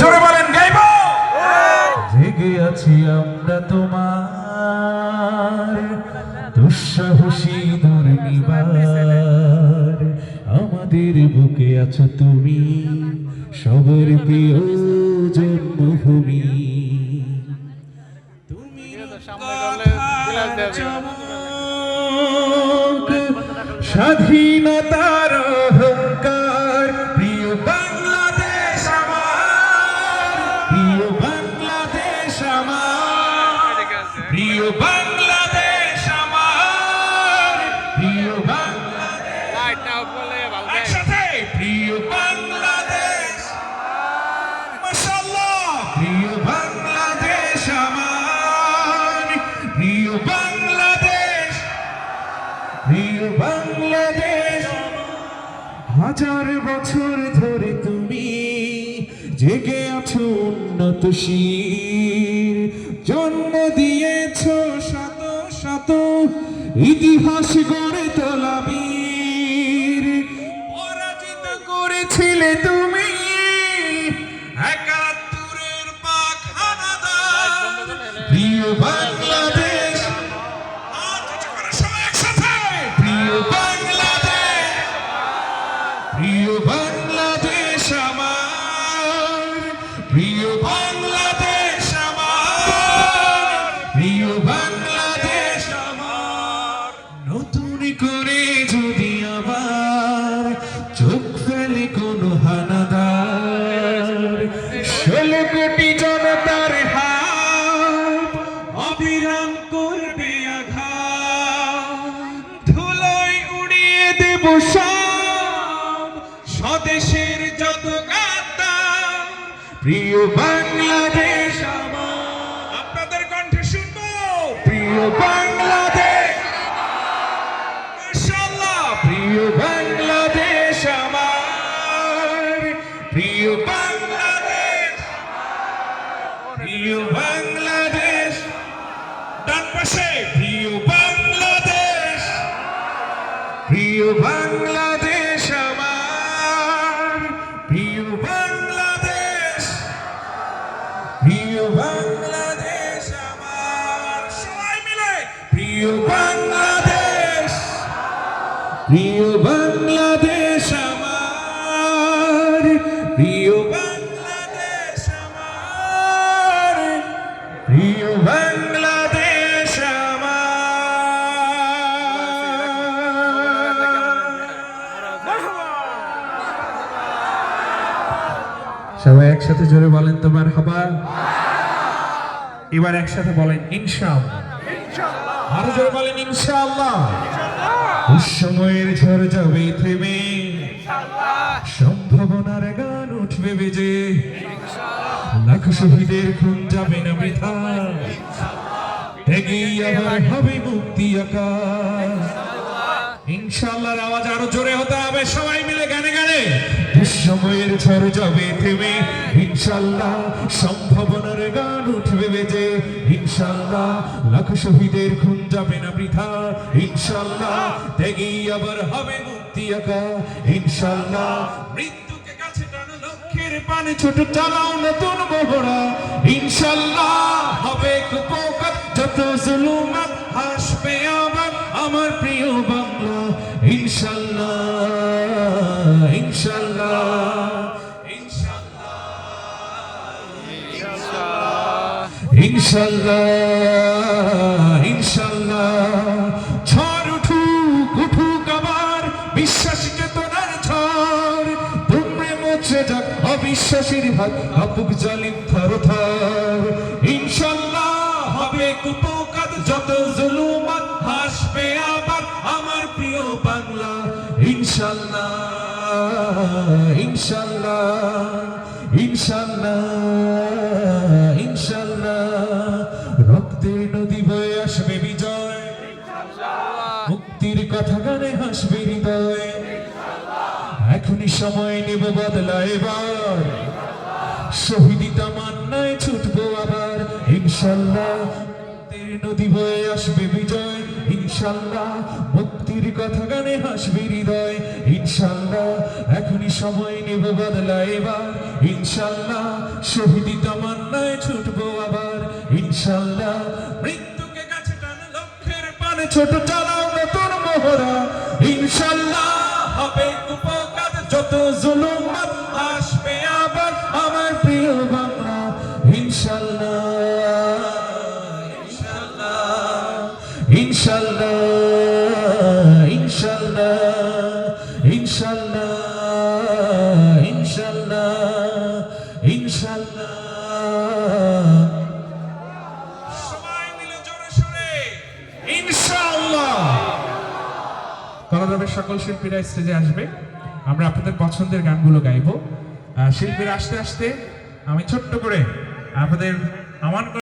জোরে বলেন গাইব। জেগে আছি আমরা তোমার দুঃসাহসী দুর্নিবার, আমাদের বুকে আছো তুমি সবার প্রিয় জন্মভূমি। তুমি স্বাধীনতার অহংকার, প্রিয় বাংলাদেশ আমার, প্রিয় বাংলাদেশ আমার, প্রিয় বাংলাদেশ আমার, প্রিয় বাংলাদেশ। একসাথে প্রিয় বাংলাদেশ, মাশাআল্লাহ, প্রিয় বাংলাদেশ আমার, প্রিয় বাংলাদেশ, প্রিয় বাংলাদেশ। হাজার বছর ধরে তুমি জেগে আছো উন্নতশীল, জন্ম দিয়েছ শত শত ইতিহাস গড়ে তোলা বীর। পরাজিত করেছিলে তুমি একাত্তরের পাক হানাদার, প্রিয় বাংলাদেশ। প্রিয় বাংলাদেশ, প্রিয় বাংলাদেশ আমার, প্রিয় বাংলাদেশ আমার, প্রিয় বাংলাদেশ আমার। নতুন করে যদি আবার চোখ ফেলে কোনো হানাদার, 16 কোটি জনতার হাত অবিরাম করবে আঘাত, ধুলোয় উড়িয়ে দেব সব স্বদেশের যত গাথা, প্রিয় বাংলাদেশ আমার। আপনাদের কণ্ঠে শুনবো প্রিয় বাংলাদেশ, মাশাআল্লাহ, প্রিয় বাংলাদেশ আমার, প্রিয় বাংলাদেশ, প্রিয় বাংলাদেশ। ডান পাশে প্রিয় বাংলাদেশ, প্রিয় বাংলাদেশ আমার, প্রিয় বাংলাদেশ, প্রিয় বাংলাদেশ আমার। সবাই মিলে প্রিয় বাংলাদেশ, প্রিয় বাংলাদেশ আমার, প্রিয় বাংলাদেশ আমার, প্রিয় বাংলাদেশ আমার। সবাই একসাথে জোরে বলেন তো মারহাবা। এবার একসাথে বলেন ইনশাআল্লাহ। আরো জোরে বলেন ইনশাআল্লাহ। সময়ের ঝড় যাবে থেমে, সম্ভাবনার গান উঠবে বেজে, লাখ শহীদের খুন যাবে না বৃথা, ত্যাগেই আবার হবে মুক্তি আকাশ। ইনশাআল্লাহর আওয়াজ আরো জোরে হতে হবে, সবাই মিলে গানে গানে। দুঃসময়ের ঝড় যাবে থেমে, ইনশাআল্লাহ সম্ভাবনার গান উঠবে বেজে, ইনশাআল্লাহ লাখ শহীদের খুন যাবে না বৃথা, ইনশাআল্লাহ ত্যাগেই আবার হবে মুক্তি আকাশ। ইনশাআল্লাহ মৃত্যুকে কাছে টানো, লক্ষ্যের পানে ছোট চালাও নতুন মোহরা, ইনশাআল্লাহ হবে কুপোকাত যত জুলুমাত হাসবে আবার আমার প্রিয় বাংলা, ইনশাআল্লাহ, ইনশাআল্লাহ, ইনশাআল্লাহ, ইনশাআল্লাহ। ঝড় উঠুক উঠুক আবার বিশ্বাস চেতনার ঝড়, দুমড়ে মুছে যাক অবিশ্বাসীর হাত, কাঁপুক জালিম থরথর, ইনশাআল্লাহ হবে কুপোকাত যত জুলুমাত হাসবে আবার আমার প্রিয় বাংলা, ইনশাআল্লাহ, ইনশাআল্লাহ, ইনশাআল্লাহ, ইনশাআল্লাহ। রক্তের নদী বয়ে আসবে বিজয়, মুক্তির কথা গানে হাসবে হৃদয়, এখনই সময় নেব বদলা এবার, শহীদি তামান্নায় ছুটবো আবার, ইনশাআল্লাহ। রক্তের নদী বয়ে আসবে বিজয়, ইনশাল্লাহ মুক্তির কথা গানে হাসবে হৃদয় ইনশাল্লাহ এখনই সময় নেব বদলা এবার ইনশাল্লাহ শহীদি তামান্নায় ছুটবো আবার ইনশাল্লাহ মৃত্যুকে কাছে টানে লক্ষ্যের পানে ছোট চালাও নতুন মোহরা ইনশাল্লাহ হবে উপকার যত জুলুম আসবে আবার আমার প্রিয় বাংলা ইনশাল্লাহ ইনশাল্লাহ ইনশাল্লাহ ইনশাল্লাহ ইনশাল্লাহ ইনশাল্লাহ সবাই মিলে জোরে সোরে ইনশাল্লাহ। কলরবের সকল শিল্পীরা স্টেজে আসবে, আমরা আপনাদের পছন্দের গানগুলো গাইবো। শিল্পীরা আসতে আসতে আমি ছোট্ট করে আপনাদের আমার